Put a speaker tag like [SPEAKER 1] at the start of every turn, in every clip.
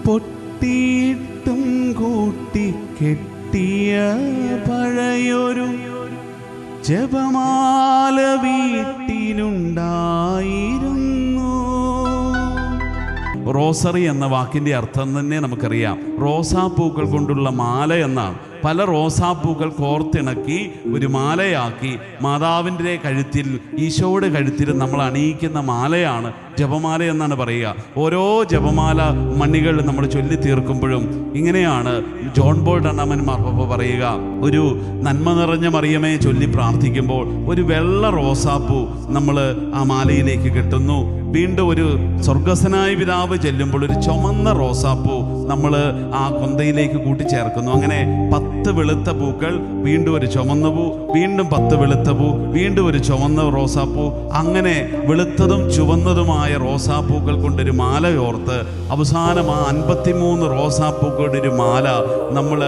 [SPEAKER 1] പൊട്ടിയിട്ടും കൂട്ടി കെട്ടിയ പഴയൊരു ജപമാല വീട്ടിലുണ്ടായിരുന്നു. റോസറി എന്ന വാക്കിൻ്റെ അർത്ഥം തന്നെ നമുക്കറിയാം. റോസാപ്പൂക്കൾ കൊണ്ടുള്ള മാല എന്നാണ്. പല റോസാപ്പൂക്കൾ കോർത്തിണക്കി ഒരു മാലയാക്കി മാതാവിൻ്റെ കഴുത്തിൽ, ഈശോയുടെ കഴുത്തിൽ നമ്മൾ അണിയിക്കുന്ന മാലയാണ് ജപമാല എന്നാണ് പറയുക. ഓരോ ജപമാല മണികൾ നമ്മൾ ചൊല്ലി തീർക്കുമ്പോഴും ഇങ്ങനെയാണ് ജോൺ പോൾ രണ്ടാമൻ മാർപ്പാപ്പ പറയുക. ഒരു നന്മ നിറഞ്ഞ മറിയമേ ചൊല്ലി പ്രാർത്ഥിക്കുമ്പോൾ ഒരു വെള്ള റോസാപ്പൂ നമ്മൾ ആ മാലയിലേക്ക് കെട്ടുന്നു. വീണ്ടും ഒരു സ്വർഗസ്വനായ പിതാവ് ചെല്ലുമ്പോൾ ഒരു ചുമന്ന റോസാപ്പൂ നമ്മൾ ആ കൊന്തയിലേക്ക് കൂട്ടിച്ചേർക്കുന്നു. അങ്ങനെ 10 വെളുത്ത പൂക്കൾ, വീണ്ടും ഒരു ചുമന്ന പൂ, വീണ്ടും 10 വെളുത്ത പൂ, വീണ്ടും ഒരു ചുവന്ന റോസാപ്പൂ. അങ്ങനെ വെളുത്തതും ചുവന്നതുമായ റോസാപ്പൂക്കൾ കൊണ്ടൊരു മാല ഓർത്ത് അവസാനം ആ 53 റോസാപ്പൂക്കളുടെ ഒരു മാല നമ്മൾ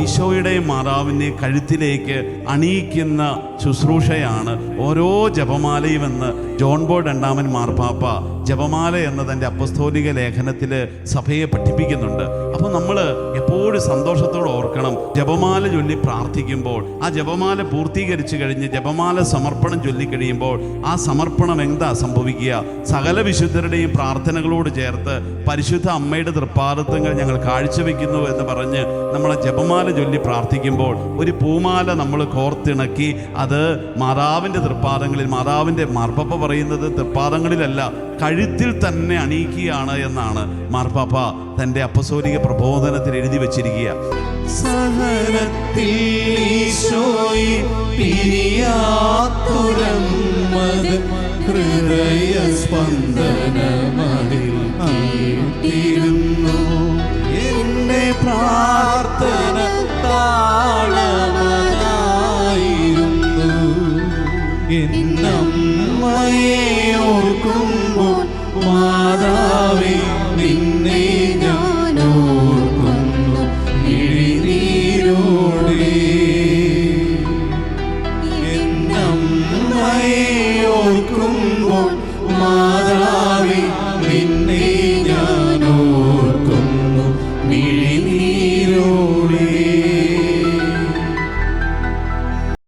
[SPEAKER 1] ഈശോയുടെയും മാതാവിൻ്റെയും കഴുത്തിലേക്ക് അണിയിക്കുന്ന ശുശ്രൂഷയാണ് ഓരോ ജപമാലയുമെന്ന് ജോൺ പോൾ രണ്ടാമൻ മാർപ്പാപ്പ ജപമാല എന്ന തൻ്റെ അപ്പസ്തോലിക ലേഖനത്തിൽ സഭയെ പഠിപ്പിക്കുന്നുണ്ട്. അപ്പോൾ നമ്മൾ എപ്പോഴും സന്തോഷത്തോടെ ഓർക്കണം, ജപമാല ചൊല്ലി പ്രാർത്ഥിക്കുമ്പോൾ ആ ജപമാല പൂർത്തീകരിച്ചു കഴിഞ്ഞ് ജപമാല സമർപ്പണം ചൊല്ലിക്കഴിയുമ്പോൾ ആ സമർപ്പണം എന്താ സംഭവിക്കുക? സകല വിശുദ്ധരുടെയും പ്രാർത്ഥനകളോട് ചേർത്ത് പരിശുദ്ധ അമ്മയുടെ തൃപ്പാദത്വങ്ങൾ ഞങ്ങൾ കാഴ്ചവെക്കുന്നു എന്ന് പറഞ്ഞ് നമ്മൾ ജപമാല ചൊല്ലി പ്രാർത്ഥിക്കുമ്പോൾ ഒരു പൂമാല നമ്മൾ കോർത്തിണക്കി അത് മാതാവിൻ്റെ തൃപ്പാദങ്ങളിൽ, മാതാവിൻ്റെ മാർപ്പാപ്പ പറയുന്നത് തൃപ്പാദങ്ങളിലല്ല കഴുത്തിൽ തന്നെ അണിയിക്കുകയാണ് എന്നാണ് മാർപ്പാപ്പ തൻ്റെ അപ്പസ്തോലിക പ്രബോധനത്തിൽ എഴുതി വച്ചിരിക്കുക.
[SPEAKER 2] സഹനത്തിൽ ഈശോയെ പിരിയാത്തുരമ്മത് ഹൃദയസ്പന്ദനമതിൽ കേട്ടിരുന്നു. എന്റെ പ്രാർത്ഥന താളമതായിരുന്നു. എന്നമ്മയെ ഓർക്കും